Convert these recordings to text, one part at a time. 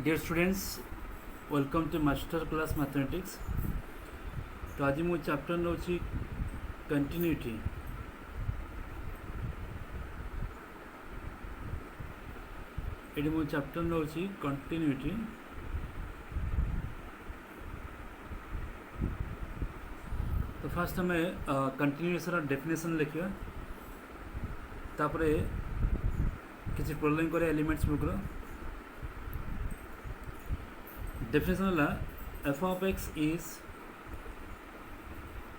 Dear students, welcome to master class mathematics. तो आज मु चैप्टर नौ कंटिन्यूटी। ये मु चैप्टर नौ कंटिन्यूटी। तो फास्ट आम कंटिन्यूएसन डेफिनेशन लिखा, तापर किसी प्रोब्लेम कर एलिमेंट्स बुक्र डेफिनेशन है f of x is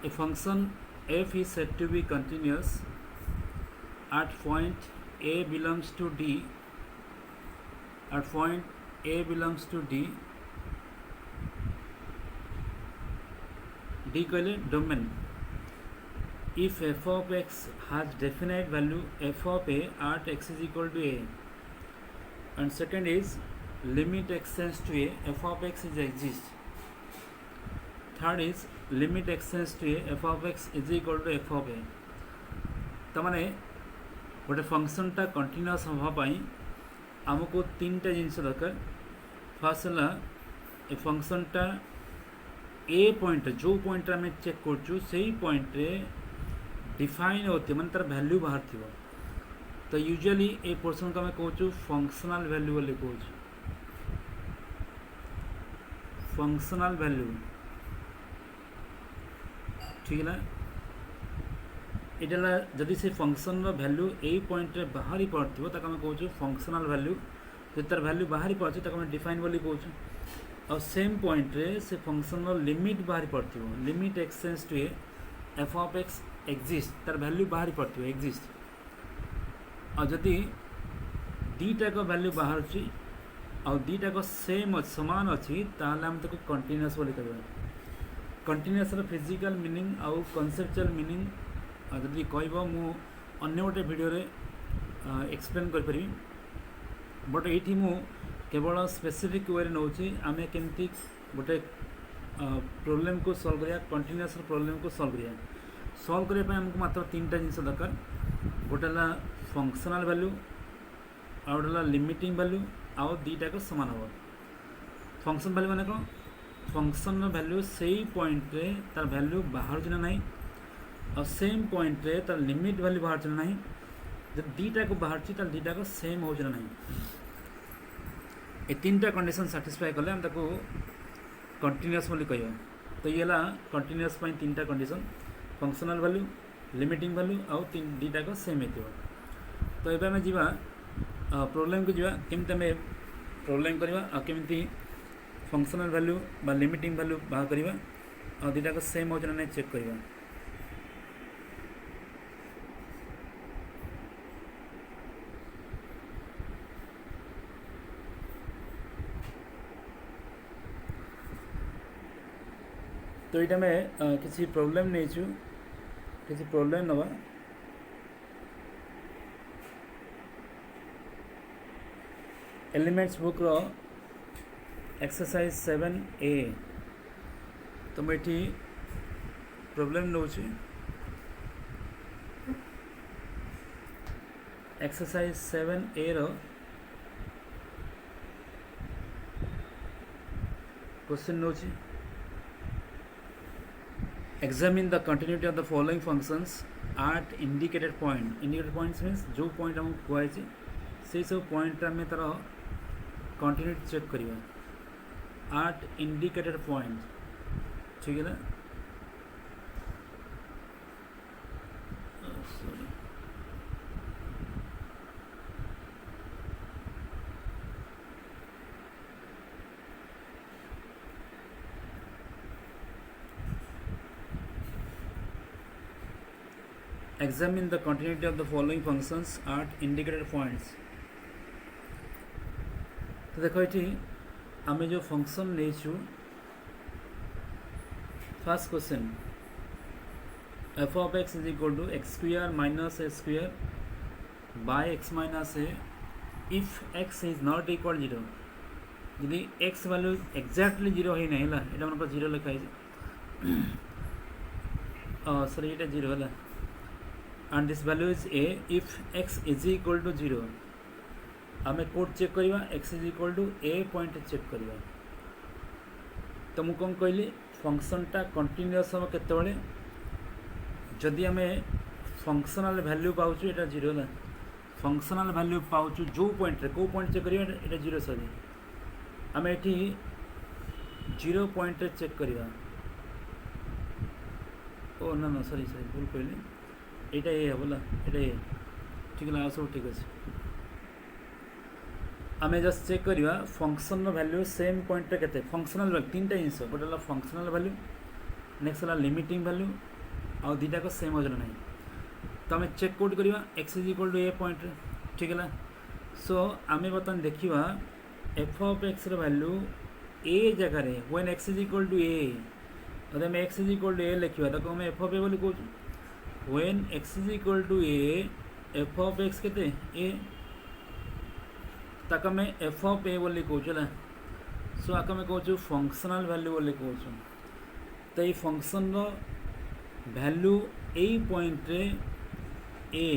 a function f is said to be continuous at point a belongs to d, at point a belongs to d कहले domain. if f of x has definite value f of a at x is equal to a, and second is limit x tends to a f of x is exist, third is limit x tends to a f of x is equal to f of a। तो माने गोटे फंक्शनटा continuous होगापाई आमको तीन टा जिनस दरकार। Fast है ए फंक्शनटा ए point जो point आम चेक कर से पॉइंट डिफाइन होती है, माने तार वैल्यू बाहर थी। तो यूजुअली ए पोर्सन को आम कहूँ फंक्शनल वैल्यू बोली कहूँ, फंक्शनल वैल्यू। ठीक है, यहाँ जदि से फंक्शन वैल्यू यही पॉइंट बाहरी पड़ो ताको आम कहूँ फंक्शनल वैल्यू। जो तार वैल्यू बाहरी पड़े ताको आम डिफाइन बोली कहूँ। और सेम पॉइंट से फंक्शन लिमिट बाहरी पड़ो, limit x tends to A F of x exist, तार वैल्यू बाहरी पड़ो एक्जिस्ट। और जदि दीटा को वैल्यू बाहर और दीटा को सेम समान अच्छी ताहले हम ताको कंटिन्यूअस बोली कहबा। कंटिन्यूअस फिजिकल मीनिंग आउ कनसेप्चुअल मीनिंग जदि कहब मु अन्य गोटे वीडियो रे एक्सप्लेन कर पारि, बट ये मु केवल स्पेसिफिक वे नौ आम केमती गोटे प्रोब्लेम को सॉल्व करिया, कंटिन्यूअस प्रोब्लेम को सॉल्व करिया। सॉल्व करने आमको मात्र तीन टा जिनस दरकार। गोटे है फंक्शनल वैल्यू, आउ गोटे है लिमिटिंग वैल्यू, आउ दीटा को समान हम। फंक्शन वैल्यू माने कौन? फंक्शन वैल्यू से ही पॉइंट रे तार वैल्यू बाहर ना नहीं, और सेम पॉइंट रे तार लिमिट वैल्यू बाहर ना नहीं। जब दीटा को बाहर तार दीटा को सेम हो ना नहीं। ये तीन टा कंडीशन सैटिस्फाई कले हम ताको कंटिन्यूअस बोली कहबा। तो ये है कंटिन्यूअस तीन टा condition, functional value, limiting value, आउ तीन दीटा को सेम हो। तो ये आम जा प्रोब्लेम को जा केमती आम प्रोब्लेम करवा, केमती फंक्शनल वैल्यू बा लिमिटिंग वैल्यू बाहर करवा, और दीटा को सेम हो ना चेक करवा। तो ये में किसी प्रोब्लेम नहीं छु, किसी प्रोब्लेम नवा। एलिमेंट्स बुक रो एक्सरसाइज 7A। तो मुझे प्रोब्लेम नौ एक्सरसाइज 7A रो क्वेश्चन नौ। Examine the continuity of the following functions at indicated point. Indicated points means जो point हम कहै से सब point आम तार कंटिन्यूटी चेक करिया at indicated point। ठीक है ना? Sorry, examine the continuity of the following functions at indicated points। तो देखो ये आम जो फंक्शन नहीं, first question f of x is equal to x square minus A square by x minus a if x is not equal zero. यदि एक्स value exactly zero ही नहीं है, ये मन जीरो लिखाई, सॉरी ये जीरो है, and this value is a if x is equal to 0, आम कोड चेक करवा x is equal to A point check करवा तो मुझे कौन कहली फंक्शनटा कंटिन्यूअस हम केतबेले जदि आम फंक्शनल वैल्यू पाऊँ यहाँ जीरो ना फंक्शनल वैल्यू पाऊँ जो पॉइंट रे को पॉइंट चेक करिया यहाँ जीरो सॉरी आम ये जीरो पॉइंट रे चेक करवा ओ ना ना सॉरी सॉरी भूल कहली यहाँ ये बोला ये ठीक है सब ठीक अच्छे आम जस्ट चेक करवा फंक्शन वैल्यू सेम पॉइंट के फंक्शनल वैल्यू तीन टा जिन गोटे फंक्शनल वैल्यू नेक्स्ट है लिमिटिंग वैल्यू आ दुटा को सेम वजन ना तो आम चेक कोड करवा x is equal to A point ठीक है सो आम बर्तमान देखा F of X value A जगार when x is equal to A अगर आम X is equal to A लिखा तो आम एफ ऑफ ए बोली कहूँ when x is equal to A F of x के ए ताक आम एफ ऑफ ए बोली कहूँ सो आक आम कहूँ फंक्शनल वैल्यू बोली कहूँ तो ये फंक्शन वैल्यू यही पॉइंट रे ए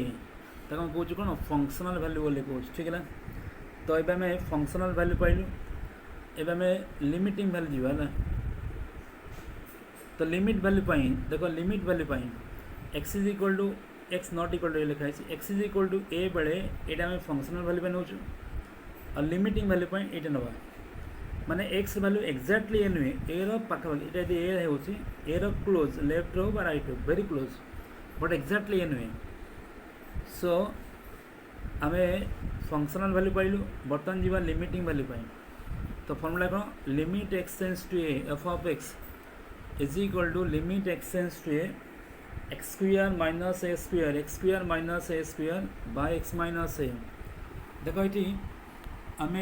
ताक आम कहूँ कौन फंक्शनल वैल्यू बोली कहूँ ठीक है तो ये आम फंक्शनल वैल्यू पाइलु एवं आम लिमिटिंग वैल्यू जावा तो लिमिट वैल्यू देख limit value X is equal to X not equal to A लिखाई X is equal to A बेले ये आम फंक्शनल वैल्यू पे नौ और लिमिटिंग वैल्यू ये नवा माने एक्स वैल्यू एक्जाक्टली ए नुहे ए रखापाखि ये ए हो ए क्लोज लेफ्ट रो राइट रो very close but exactly A नुहे सो आम फंक्शनल वैल्यू पाइलु बर्तमान जी लिमिटिंग वैल्यू तो फॉर्मूला कौन limit x tends to A F of x is equal to limit x tends to A X square minus A square by x minus A देखो ये आम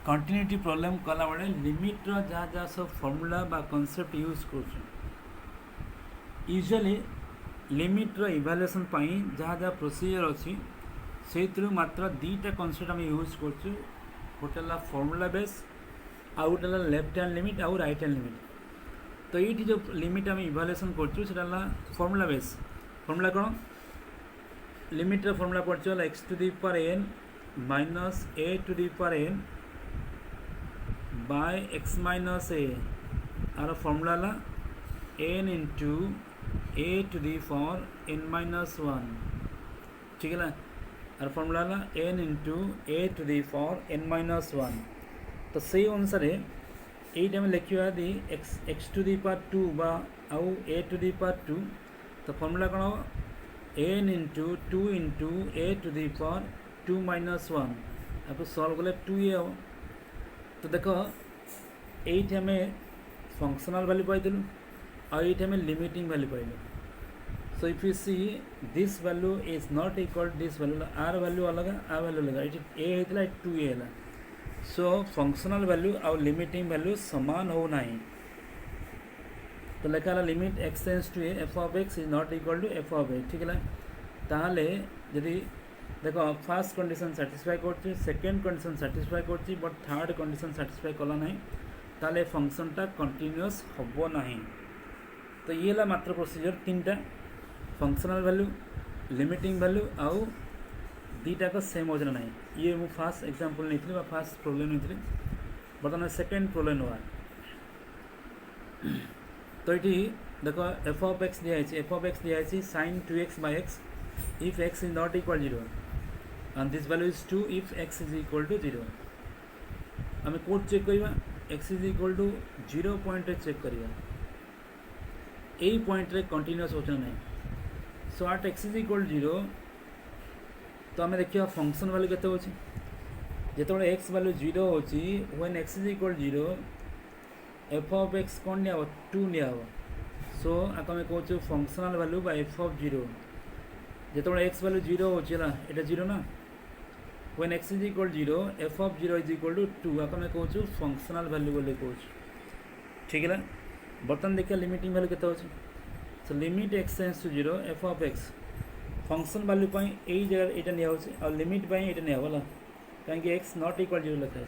continuity problem कला बेले लिमिट जहाँ जहाँ सब फॉर्मूला बा कॉन्सेप्ट यूज कर यूजुअली लिमिट इवैल्यूएशन जहाँ जहाँ प्रोसीजर अच्छी से मात्र दीटा कॉन्सेप्ट आम यूज कर गोटे फॉर्मूला बेस आउ गोटे लेफ्ट हैंड लिमिट आउ राइट हैंड लिमिट तो ये जो लिमिट आम इवैल्यूएशन कर फॉर्मूला बेस फॉर्मूला कौन लिमिट फॉर्मूला पड़े x to the power n minus a to the power n by x minus a आर formula n into A to the power n minus one ठीक है आर formula n into A to the power n minus one तो से अनुसार ये आम लिखा दी X to the power two बा आउ A to the power two तो फॉर्मूला कौन हम N into A to the power two minus one आपको सॉल्व कले टू ए हम तो देख ये आम फंक्शनल वैल्यू पाइलु आम लिमिटिंग वैल्यू पाइलु so if you see this value is not equal this value आर वैल्यू अलग आ वैल्यू अलग ये ए होता टू ए है सो फंक्शनल वैल्यू आउ लिमिटिंग वैल्यू समान हो ना तो लिखा limit x tends to A F of x is not equal to F of A ठीक है ताहले यदि देखो फर्स्ट कंडीशन सैटिस्फाई कर सेकेंड कंडीशन सैटिस्फाई कर बट थर्ड कंडीशन सैटिस्फाई कला ना ताले फंक्शनटा कंटिन्यूअस हम ना तो ये है मात्र प्रोसीजर तीन टा फंक्शनल वैल्यू लिमिटिंग वैल्यू आउ दीटा का सेम वजन ना ये मु फास्ट एग्जांपल नहीं फास्ट प्रॉब्लम नहीं बर्तमान सेकेंड प्रॉब्लम हुआ तो ये देखो एफ ऑफ एक्स दिखाई sin 2x by x if x is not equal 0 and this value is 2 if x is equal to 0 आम कोड चेक करवा x is equal to 0 point check करवा यही point रे कंटिन्यूअस होना ना सो आट x is equal to 0 तो आम देखिए फंक्शन वैल्यू केते होची जेतबेले x वैल्यू 0 होची when x is equal to 0 f of x कौन निया 2 निया सो आक आम कहूँ functional value by f of 0 जिते एक्स वैल्यू 0 होना ये 0 ना when x is equal 0 f of 0 is equal to 2 आक आम कहूँ फंक्शनल वैल्यू बोली कहूँ ठीक है बर्तमान देखिए लिमिटिंग वैल्यू केते होची so limit x tends to 0 f of x function value यही जगह यहाँ निया और लिमिट ये निया होला कहीं एक्स नॉट इक्वल 0 लिखा है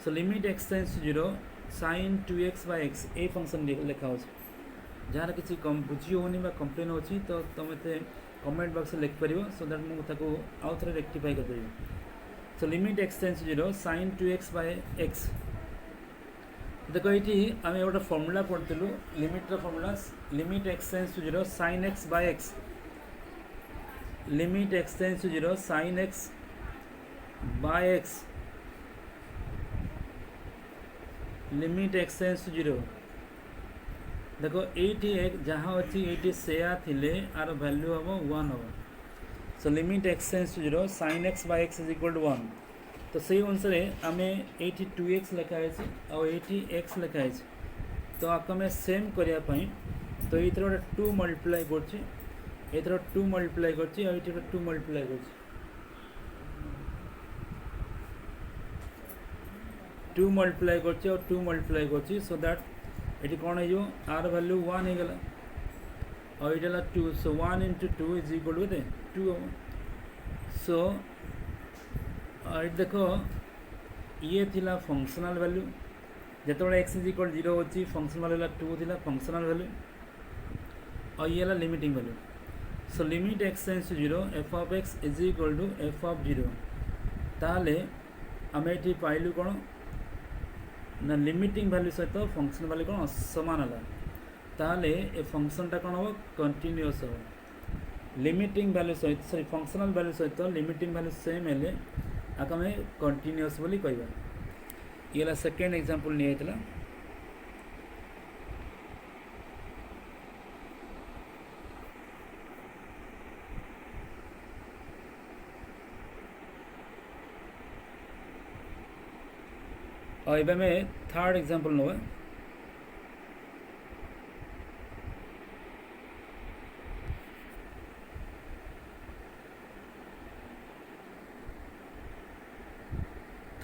so limit x tends to 0 sin 2x by x a function लिखा हो जहाँ किसी बुझी होनी कंप्लेन हो तो तुम कमेंट बॉक्स लिखिपर सो दैट मुझे आउ थे रेक्टिफाई कर so limit x tends to 0 sin 2x by x देखो ये आम गोटे फर्मूला पढ़ुलु limit formula limit x tends to 0 sin x by x limit x tends to 0 sin x by x limit x tends to 0 देखो ये जहाँ अच्छी ये सेया थिले आर वैल्यू हम 1 हम so limit x tends to 0 sin x by x is equal to 1 तो से अनुसार आम ये 2x लिखाई और ये x लिखाई तो आपको आम सेम करने तो ये गोटे 2 मल्टीप्लाई कर 2 मल्टीप्लाई कर 2 मल्टीप्लाई कर 2 मल्टीप्लाई कर 2 मल्टीप्लाई कर सो दैट ये कौन हो आर वैल्यू 1 हो गला और ये 2 सो 1 into 2 इज इक्वल टू 2 सो देखो ये थिला फंक्शनल वैल्यू जिते एक्स इज इक्वल 0 होची फंक्शनल वैल्यू 2 थिला फंक्शनल वैल्यू और ये है limiting value so limit x tends to 0 f of x is equal to F of 0 ताले आम ये पाइलु कौन ना लिमिटिंग वैल्यू सहित फंक्शन वैल्यू कौन समान है ताले ए फंक्शनटा कौन हम कंटिन्यूअस हम लिमिटिंग वैल्यू सहित सॉरी फंक्शनल वैल्यू सहित लिमिटिंग वैल्यू सेम है आक आम कंटिन्यूअस बोली कहवा ये सेकेंड एग्जांपल नहीं होता और ये आम थर्ड एग्जांपल नवा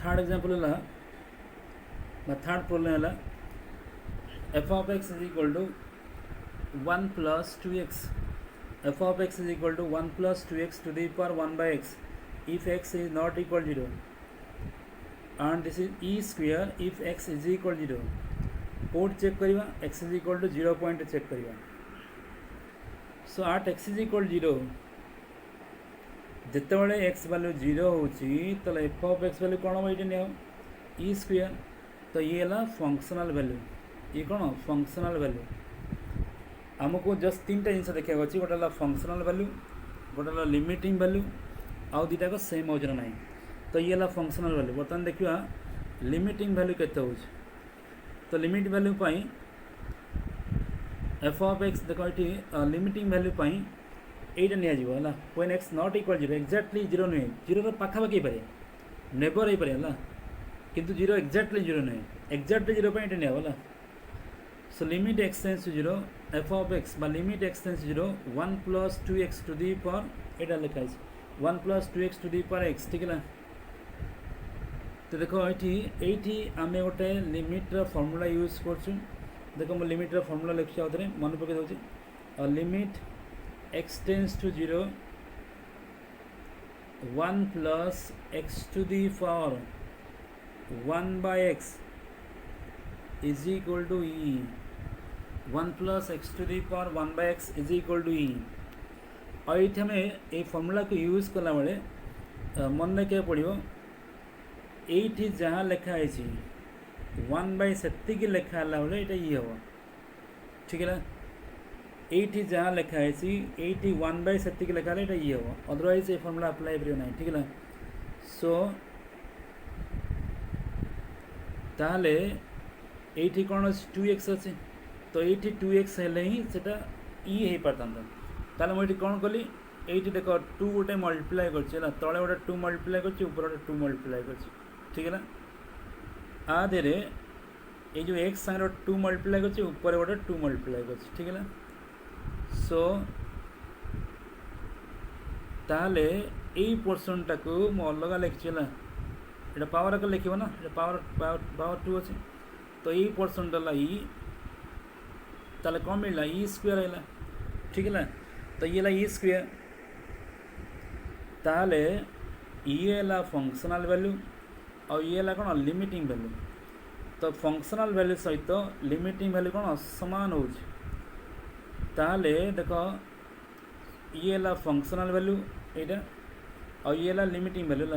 थर्ड एग्जांपल है थर्ड प्रॉब्लम है f of x is equal to 1 plus 2x f of x is equal to 1 plus 2x to the power 1 by x if x is not equal 0 and this is e square if x is equal 0 code check करवा x is equal to 0 point check करवा so at x is equal 0 जितेबाला x value 0 हो F of X value कौन हम ये ई square तो ये है फंक्शनल वैल्यू ये कौन फंक्शनल वैल्यू आमको जस्ट 3टा जिन देखा गोटे है फंक्शनल वैल्यू गोटे लिमिटिंग वैल्यू आउ दुटाक सेम हो ना तो ये है फंक्शनल वैल्यू बर्तमान देखा लिमिटिंग वैल्यू केते हो तो limit value f of x देखो ये लिमिटिंग वैल्यू यहीटा निगला when x not equal 0 exactly 0 नुहे 0 पाखापाखि पारे नेबर हो पारे किंतु 0 एक्जाक्टली 0 नुहे एक्जाक्टली 0 पर ये निगला so limit x tends to 0 f of x limit x tends to 0 1 plus 2x to the power यहाँ लिखाई 1 plus 2x to the power x ठीक है तो देखो ये आम गोटे लिमिट्र फर्मूला यूज कर देखो मैं लिमिट्र फर्मूला लिखी आउे मन पकई दूसरी limit x tends to 0 1 plus x to the power 1 by x is equal to e 1 plus x to the power 1 by x is equal to e और ये हमें ये फॉर्मूला को यूज कला बेले मन रखा पड़ो ये जहाँ लिखाई 1 by से लिखा बेले ये हम ठीक है ये जहाँ लिखाई ये 1 by से लिखा ये हम अदरवाइज ये फॉर्मूला अप्लाई कर ना ठीक है सो ताले ये कौन 2x अच्छे तो ये 2x हेले ही सेटा ई हो पारता ताले मुझे कौन कली ये देख 2 गोटे मल्टीप्लाई कर तले गोटे 2 मल्टीप्लाई कर ऊपर गोटे 2 मल्टीप्लाई कर ठीक है आ देरे ये जो x संगे 2 मल्टीप्लाई कर ऊपर गोटे 2 मल्टीप्लाई कर ठीक है सो ताले यही पोर्सनटा को मु अलग लिखी है पावर आकर लिखो ना पावर पावर 2 अच्छे तो यही पोर्सनटा ई ताले कौन मिलला ई स्क्वायर है ठीक है तो ये ई स्क्वायर ताले ये है फंक्शनल वैल्यू और ये है कौन लिमिटिंग वैल्यू तो फंक्शनल वैल्यू सहित लिमिटिंग वैल्यू कौन समान हो ताले देख ये है फंक्शनल वैल्यू यहाँ और ये है limiting value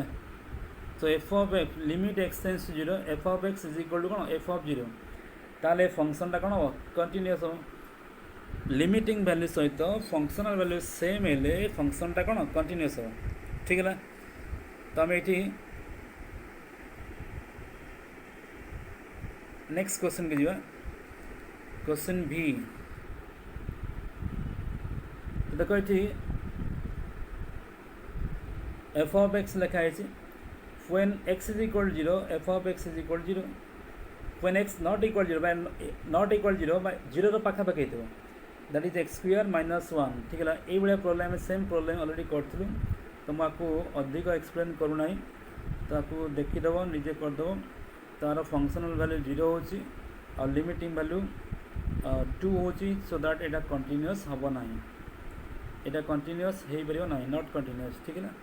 so f of x limit x tends to 0 f of x is equal to कौन एफ ऑफ 0 ताले फंक्शनटा कौन हम कंटिन्यूअस हम लिमिटिंग वैल्यू सहित फंक्शनल वैल्यू सेम हेले फंक्शनटा कौन कंटिन्यूअस हम ठीक है। तो आम ये नेक्स्ट क्वेश्चन के जीवा क्वेश्चन भी देखो ये एफ ऑफ एक्स लिखाई when x is equal to 0 f of x is equal to 0 when x not equal to 0 by not equal to 0 by 0 रो पाखा पाखी थो that is x square minus 1 ठीक है। ये भाया प्रोब्लेम सेम प्रोब्लेम ऑलरेडी करथलु तो माको अधिक explain करू नाही ताकू देखि देबो निजे कर देबो तार फंक्शनल वैल्यू 0 होची और लिमिटिंग वैल्यू 2 होची सो दैट एटा कंटीन्यूअस हबो नाही एटा कंटीन्यूअस हे परियो नाही नॉट कंटीन्यूअस ठीक है ना।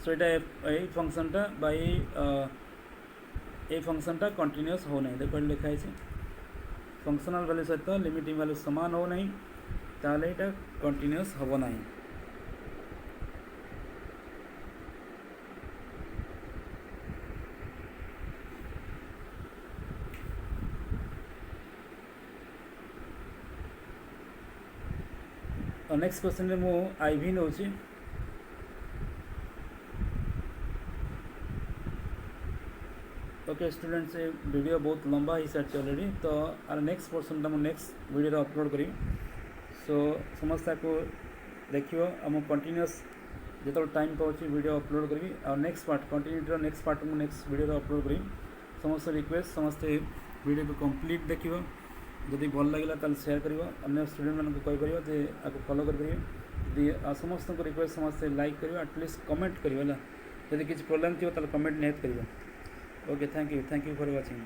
सो ये फंक्शनटा बाय ये फंक्शनटा कंटिन्यूअस हो नहीं देखो लिखाई फंक्शनल वैल्यू सहित लिमिटिंग वैल्यू समान हो नहीं ताले ये कंटिन्यूअस हो नहीं। नेक्स्ट क्वेश्चन में मु आईवी नौ ओके स्टूडेंट्स ये वीडियो बहुत लंबा ही सारी ऑलरेडी तो आर नेक्स्ट पोर्सन मुझे नेक्स्ट वीडियो अपलोड करी सो समस्त को देखियो आम कंटिन्यूअस जो टाइम पाँच वीडियो अपलोड करी और next part continuity next part मुझे नेक्स्ट वीडियो अपलोड करी समस्त रिक्वेस्ट समस्ते वीडियो को कंप्लीट देखियो जदि भल लगे ताल शेयर कर अन्य स्टूडेंट मानक कहीपर आपको फॉलो करेंगे समस्त को रिक्वेस्ट समस्ते लाइक करियो एटलिस्ट कमेंट करियो जदि किसी प्रॉब्लम थी कमेंट निहत करियो। Okay thank you for watching.